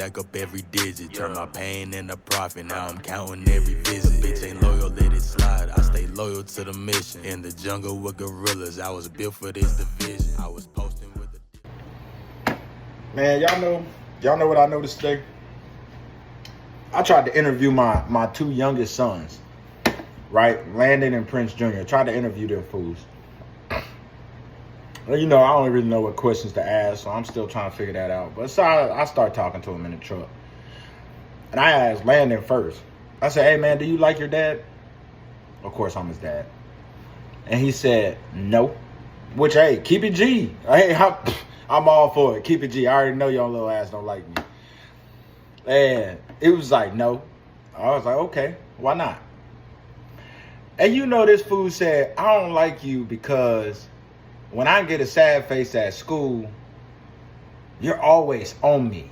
stack up every digit. Turn my pain into profit, now I'm counting every visit. Bitch ain't loyal, let it slide. I stay loyal to the mission. In the jungle with gorillas, I was built for this division. I was posting with the... Man, y'all know what I noticed today? I tried to interview my two youngest sons, right? Landon and Prince Jr. Tried to interview them fools. Well, I don't really know what questions to ask, so I'm still trying to figure that out. But so I start talking to him in the truck. And I asked Landon first. I said, hey, man, do you like your dad? Of course, I'm his dad. And he said, no. Which, hey, keep it G. Hey, I'm all for it. Keep it G. I already know your little ass don't like me. And it was like, no. I was like, okay, why not? And this fool said, I don't like you because when I get a sad face at school, you're always on me.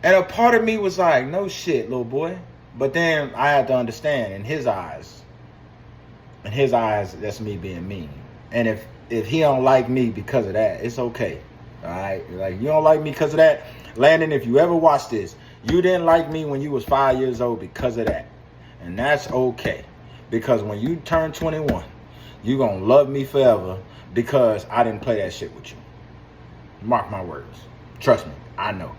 And a part of me was like, no shit, little boy. But then I had to understand, in his eyes, that's me being mean. And if he don't like me because of that, it's okay. All right? Like, you don't like me because of that? Landon, if you ever watch this, you didn't like me when you was 5 years old because of that. And that's okay. Because when you turn 21, you going to love me forever because I didn't play that shit with you. Mark my words. Trust me, I know.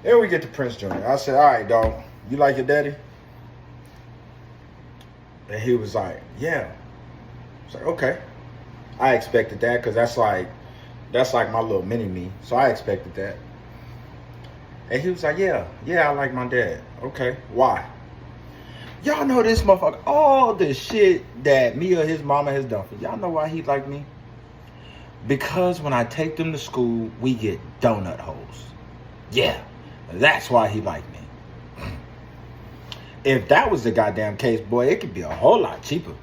Then we get to Prince Jr. I said, all right, dog, you like your daddy? And he was like, yeah. I was like, okay. I expected that because that's like my little mini-me. So I expected that. And he was like, yeah, I like my dad. Okay, why? Y'all know this motherfucker, all the shit that me or his mama has done for y'all know why he like me? Because when I take them to school, we get donut holes. Yeah, that's why he like me. If that was the goddamn case, boy, it could be a whole lot cheaper.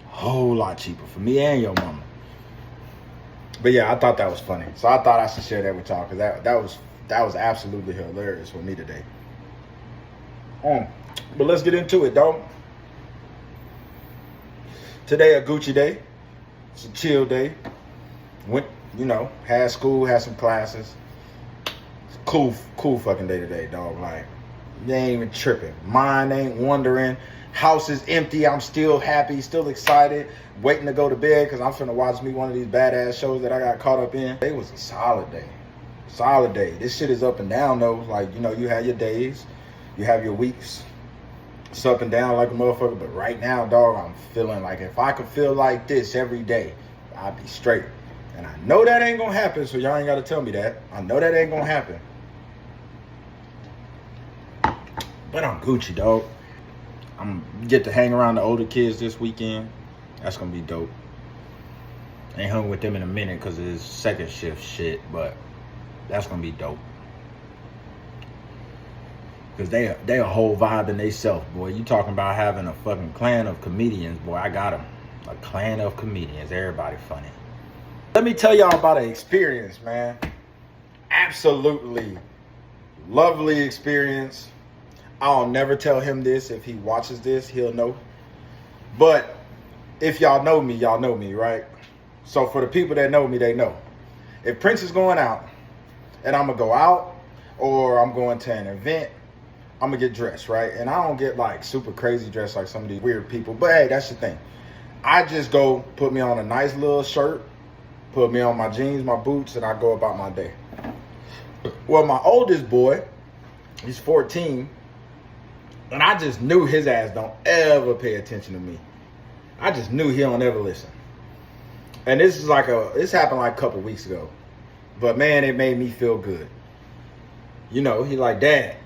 Whole lot cheaper for me and your mama. But yeah, I thought that was funny. So I thought I should share that with y'all because that was absolutely hilarious for me today. But let's get into it, dog. Today a Gucci day. It's a chill day. Went, had school, had some classes. It's a cool fucking day today, dog. Like, you ain't even tripping. Mind ain't wandering. House is empty. I'm still happy, still excited. Waiting to go to bed because I'm finna watch me one of these badass shows that I got caught up in. It was a solid day. Solid day. This shit is up and down, though. Like, you have your days. You have your weeks. It's up and down like a motherfucker. But right now, dog, I'm feeling like if I could feel like this every day, I'd be straight. And I know that ain't gonna happen, so y'all ain't gotta tell me that. I know that ain't gonna happen. But I'm Gucci, dog. I'm get to hang around the older kids this weekend. That's gonna be dope. Ain't hung with them in a minute because of this second shift shit, but that's gonna be dope. Because they a whole vibe in they self, boy. You talking about having a fucking clan of comedians, boy. I got them. A clan of comedians. Everybody funny. Let me tell y'all about an experience, man. Absolutely lovely experience. I'll never tell him this. If he watches this, he'll know. But if y'all know me, right? So for the people that know me, they know. If Prince is going out and I'm going to go out or I'm going to an event, I'm going to get dressed, right? And I don't get like super crazy dressed like some of these weird people. But hey, that's the thing. I just go put me on a nice little shirt, put me on my jeans, my boots, and I go about my day. Well, my oldest boy, he's 14, and I just knew his ass don't ever pay attention to me. I just knew he don't ever listen. And this happened like a couple weeks ago. But man, it made me feel good. He like, Dad,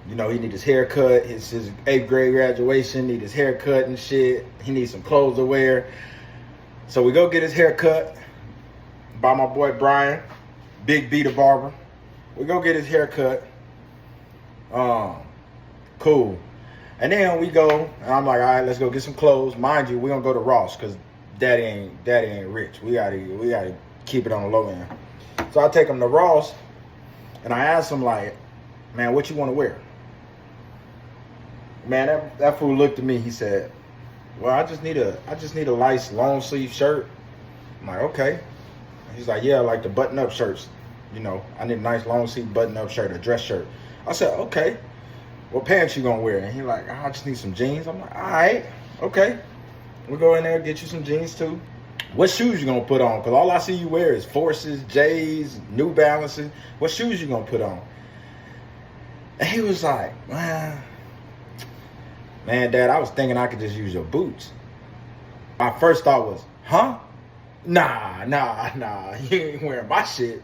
he need his haircut. His 8th grade graduation, need his haircut and shit. He needs some clothes to wear. So we go get his haircut by my boy Brian, Big B the barber. We go get his haircut. Cool. And then we go, and I'm like, all right, let's go get some clothes. Mind you, we're gonna go to Ross because daddy ain't rich. We gotta keep it on the low end. So I take him to Ross and I ask him like, man, what you want to wear? Man, that fool looked at me. He said, well, I just need a nice long sleeve shirt. I'm like, okay. He's like, yeah, I like the button up shirts. You know, I need a nice long sleeve button up shirt, a dress shirt. I said, okay, what pants you gonna wear? And he like, I just need some jeans. I'm like, all right, okay. We'll go in there, get you some jeans too. What shoes you gonna put on? Because all I see you wear is Forces, J's, New Balances. What shoes you gonna put on? And he was like, man, Dad, I was thinking I could just use your boots. My first thought was, huh? Nah, you ain't wearing my shit.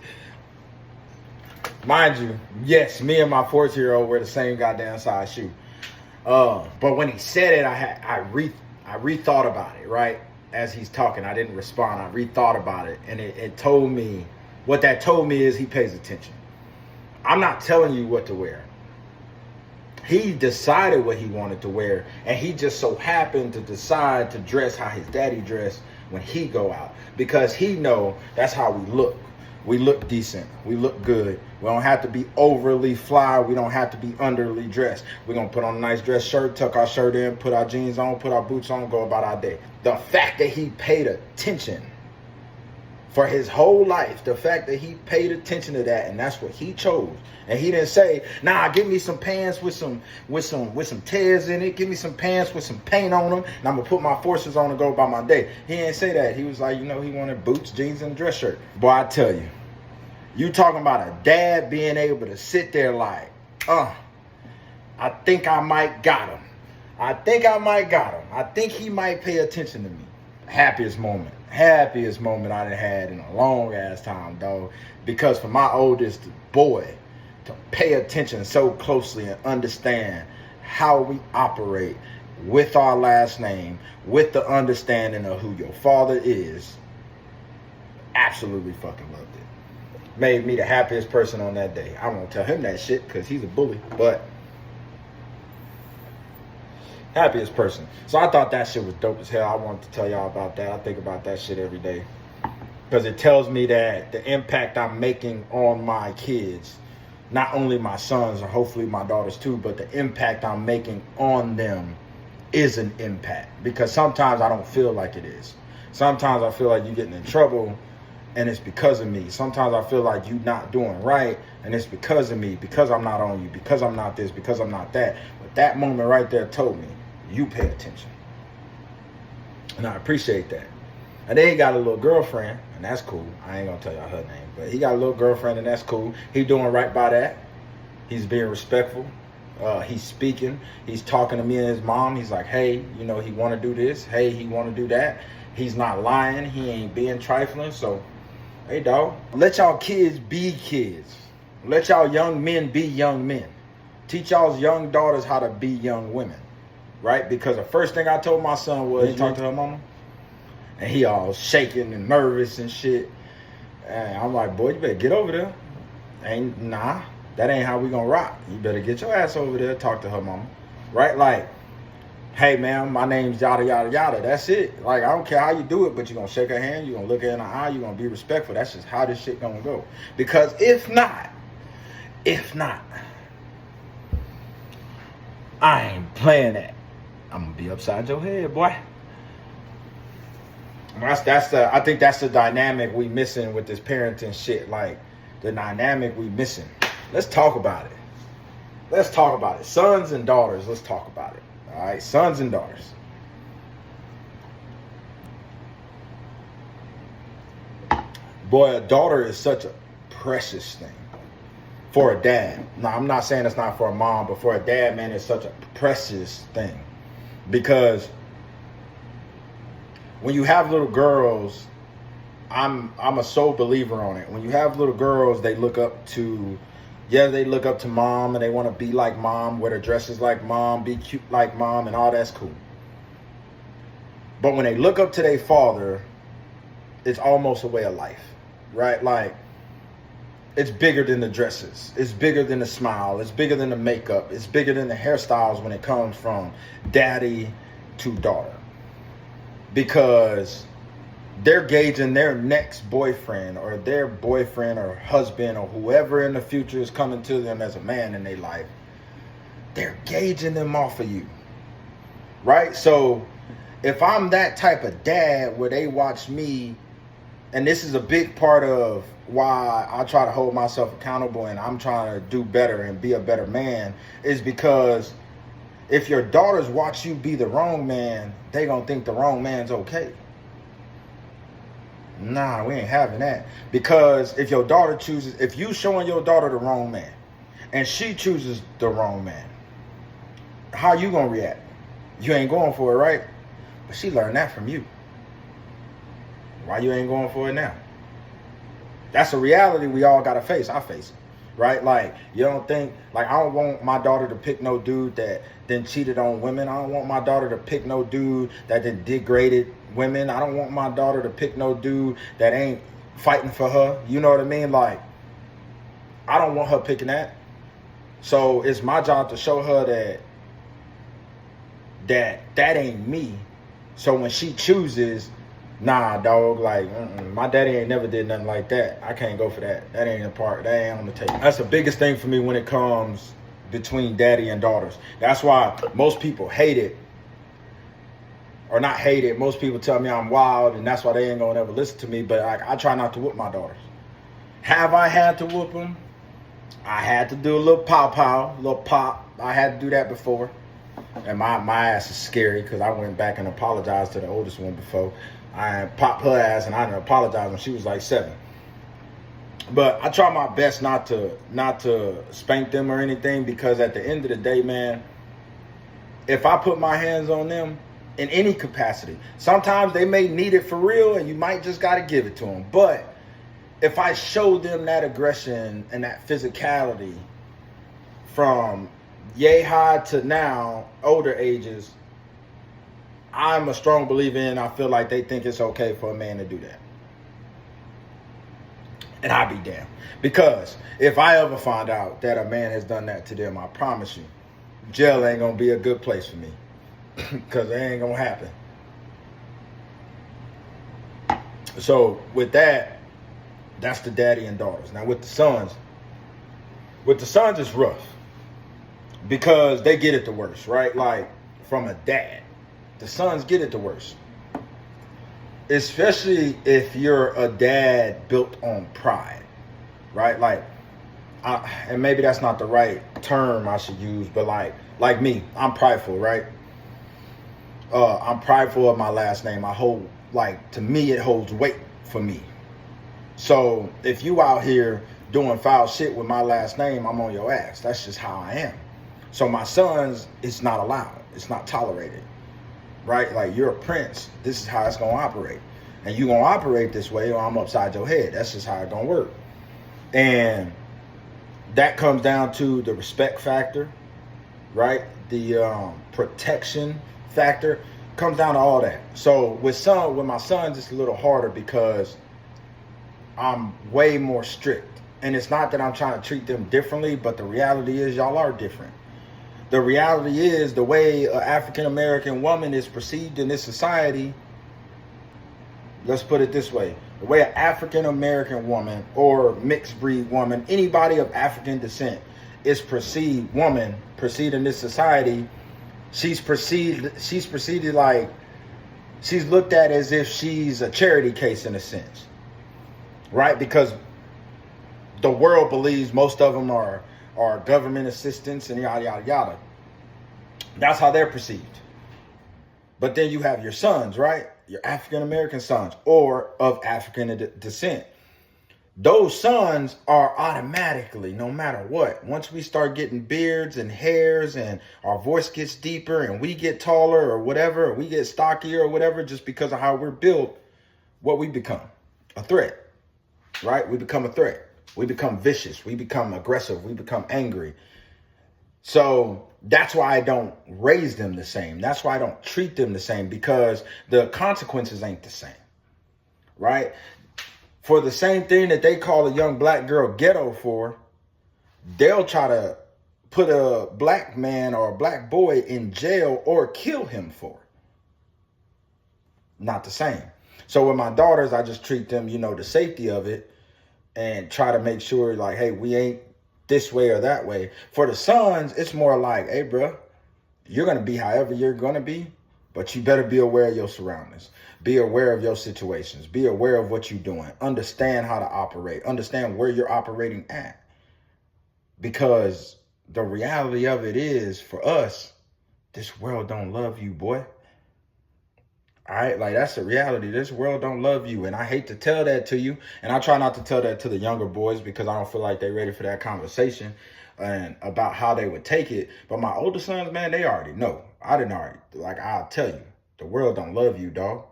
Mind you, yes, me and my 14-year-old wear the same goddamn size shoe. But when he said it, I rethought about it, right? As he's talking, I didn't respond. I rethought about it, and it told me, what that told me is he pays attention. I'm not telling you what to wear. He decided what he wanted to wear, and he just so happened to decide to dress how his daddy dressed when he go out, because he know that's how we look. We look decent. We look good. We don't have to be overly fly. We don't have to be underly dressed. We're going to put on a nice dress shirt, tuck our shirt in, put our jeans on, put our boots on, go about our day. The fact that he paid attention for his whole life, the fact that he paid attention to that, and that's what he chose. And he didn't say, nah, give me some pants with some tears in it. Give me some pants with some paint on them, and I'm going to put my Forces on and go about my day. He didn't say that. He was like, you know, he wanted boots, jeans, and a dress shirt. Boy, I tell you, you talking about a dad being able to sit there like, I think I might got him. I think he might pay attention to me. Happiest moment I done had in a long ass time, dog. Because for my oldest boy to pay attention so closely and understand how we operate with our last name, with the understanding of who your father is, absolutely fucking loved it. Made me the happiest person on that day. I won't tell him that shit because he's a bully, but happiest person. So I thought that shit was dope as hell. I wanted to tell y'all about that. I think about that shit every day because it tells me that the impact I'm making on my kids, not only my sons or hopefully my daughters too, but the impact I'm making on them is an impact, because sometimes I don't feel like it is. Sometimes I feel like you're getting in trouble and it's because of me. Sometimes I feel like you're not doing right and it's because of me, because I'm not on you, because I'm not this, because I'm not that. But that moment right there told me, you pay attention. And I appreciate that. And then he got a little girlfriend, and that's cool. I ain't gonna tell y'all her name, but he got a little girlfriend, and that's cool. He doing right by that. He's being respectful. He's speaking. He's talking to me and his mom. He's like, hey, you know, he want to do this. Hey, he want to do that. He's not lying. He ain't being trifling. So, hey, dog, let y'all kids be kids. Let y'all young men be young men. Teach y'all's young daughters how to be young women, right? Because the first thing I told my son was, you talk to her mama? And he all shaking and nervous and shit. And I'm like, boy, you better get over there. Nah, that ain't how we gonna rock. You better get your ass over there, talk to her mama, right? Like, hey, man, my name's yada, yada, yada. That's it. Like, I don't care how you do it, but you're gonna shake her hand, you're gonna look her in the eye, you're gonna be respectful. That's just how this shit gonna go. Because if not, I ain't playing that. I'm gonna be upside your head, boy. I think that's the dynamic we missing with this parenting shit. Like, the dynamic we missing. Let's talk about it. Sons and daughters, let's talk about it. All right, sons and daughters. Boy, a daughter is such a precious thing for a dad. Now, I'm not saying it's not for a mom, but for a dad, man, it's such a precious thing. Because when you have little girls, I'm a sole believer on it. When you have little girls, they look up to mom, and they want to be like mom, wear their dresses like mom, be cute like mom, and all that's cool. But when they look up to their father, it's almost a way of life, right? Like, it's bigger than the dresses. It's bigger than the smile. It's bigger than the makeup. It's bigger than the hairstyles when it comes from daddy to daughter. Because they're gauging their next boyfriend or their boyfriend or husband or whoever in the future is coming to them as a man in their life. They're gauging them off of you, right? So if I'm that type of dad where they watch me and this is a big part of why I try to hold myself accountable and I'm trying to do better and be a better man, is because if your daughters watch you be the wrong man, they gonna think the wrong man's okay. Nah, we ain't having that. Because if your daughter chooses, if you showing your daughter the wrong man and she chooses the wrong man, how you gonna react? You ain't going for it, right? But she learned that from you. Why you ain't going for it now? That's a reality we all gotta face. I face it, right? Like, you don't think, like, I don't want my daughter to pick no dude that then cheated on women. I don't want my daughter to pick no dude that then degraded women. I don't want my daughter to pick no dude that ain't fighting for her. You know what I mean? Like, I don't want her picking that. So it's my job to show her that ain't me. So when she chooses, nah, dog, like, my daddy ain't never did nothing like that. I can't go for that. That ain't a part. That ain't on the table. That's the biggest thing for me when it comes between daddy and daughters. That's why most people hate it. Or not hate it. Most people tell me I'm wild, and that's why they ain't gonna ever listen to me. But I try not to whoop my daughters. Have I had to whoop them? I had to do a little pow, little pop. I had to do that before. And my ass is scary because I went back and apologized to the oldest one before. I popped her ass and I didn't apologize when she was like 7. But I try my best not to spank them or anything, because at the end of the day, man, if I put my hands on them in any capacity, sometimes they may need it for real and you might just got to give it to them. But if I show them that aggression and that physicality from yay high to now, older ages, I'm a strong believer in, I feel like they think it's okay for a man to do that. And I be damned. Because if I ever find out that a man has done that to them, I promise you, jail ain't going to be a good place for me. Because it ain't going to happen. So with that, that's the daddy and daughters. Now with the sons it's rough. Because they get it the worst, right? Like, from a dad, the sons get it the worst. Especially if you're a dad built on pride, right? Like, and maybe that's not the right term I should use, but like me, I'm prideful, right? I'm prideful of my last name. I hold, like, to me, it holds weight for me. So if you out here doing foul shit with my last name, I'm on your ass. That's just how I am. So my sons, it's not allowed. It's not tolerated, right? Like, you're a prince. This is how it's going to operate. And you're going to operate this way or I'm upside your head. That's just how it's going to work. And that comes down to the respect factor, right? The protection factor comes down to all that. So with my sons, it's a little harder because I'm way more strict. And it's not that I'm trying to treat them differently, but the reality is y'all are different. The reality is the way an African-American woman is perceived in this society, let's put it this way. The way an African-American woman or mixed breed woman, anybody of African descent is perceived in this society, she's perceived like she's looked at as if she's a charity case in a sense, right? Because the world believes most of them are government assistants and yada, yada, yada. That's how they're perceived. But then you have your sons, right? Your African-American sons or of African descent. Those sons are automatically, no matter what, once we start getting beards and hairs and our voice gets deeper and we get taller or whatever, or we get stockier or whatever, just because of how we're built, what we become? A threat, right? We become a threat. We become vicious. We become aggressive. We become angry. So that's why I don't raise them the same. That's why I don't treat them the same, because the consequences ain't the same, right? For the same thing that they call a young black girl ghetto for, they'll try to put a black man or a black boy in jail or kill him for. Not the same. So with my daughters, I just treat them, the safety of it, and try to make sure, like, hey, we ain't this way or that way. For the sons, it's more like, hey, bro, you're going to be however you're going to be. But you better be aware of your surroundings. Be aware of your situations. Be aware of what you're doing. Understand how to operate. Understand where you're operating at. Because the reality of it is, for us, this world don't love you, boy. All right, like that's the reality. This world don't love you. And I hate to tell that to you. And I try not to tell that to the younger boys because I don't feel like they're ready for that conversation and about how they would take it. But my older sons, man, they already know. I didn't already. Like, I'll tell you, the world don't love you, dog.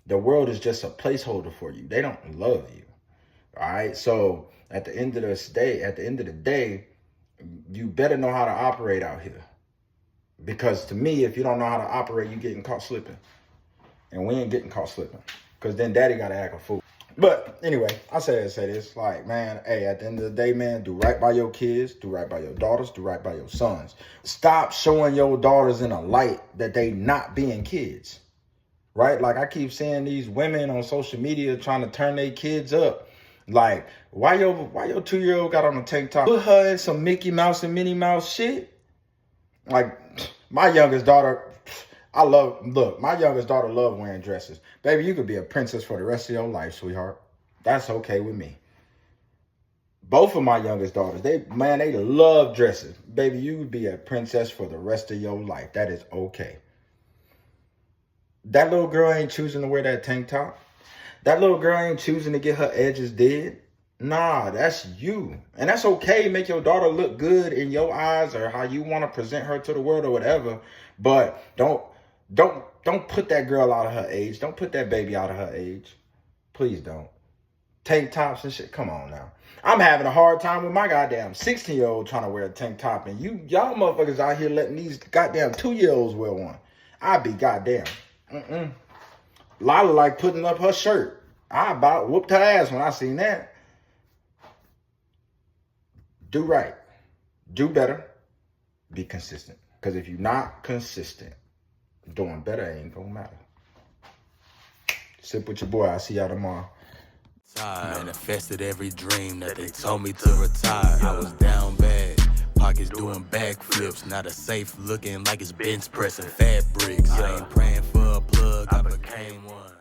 The world is just a placeholder for you. They don't love you. All right. So at the end of the day, you better know how to operate out here. Because to me, if you don't know how to operate, you're getting caught slipping. And we ain't getting caught slipping. Because then daddy got to act a fool. But anyway, I say this. Like, man, hey, at the end of the day, man, do right by your kids. Do right by your daughters. Do right by your sons. Stop showing your daughters in a light that they not being kids. Right? Like, I keep seeing these women on social media trying to turn their kids up. Like, why your 2-year-old got on a tank top? Put her in some Mickey Mouse and Minnie Mouse shit. Like, my youngest daughter... my youngest daughter love wearing dresses. Baby, you could be a princess for the rest of your life, sweetheart. That's okay with me. Both of my youngest daughters, they love dresses. Baby, you could be a princess for the rest of your life. That is okay. That little girl ain't choosing to wear that tank top. That little girl ain't choosing to get her edges did. Nah, that's you. And that's okay. Make your daughter look good in your eyes or how you want to present her to the world or whatever. But don't put that girl out of her age. Don't put that baby out of her age. Please don't. Tank tops and shit. Come on now. I'm having a hard time with my goddamn 16-year-old trying to wear a tank top. And y'all motherfuckers out here letting these goddamn 2-year-olds wear one. I be goddamn. Lala like putting up her shirt. I about whooped her ass when I seen that. Do right. Do better. Be consistent. Because if you're not consistent, doing better ain't gonna matter. Sip with your boy. I'll see y'all tomorrow. Manifested every dream that they told me to retire. I was down bad, pockets doing backflips. Not a safe looking like it's bench pressing fat bricks. I ain't praying for a plug, I became one.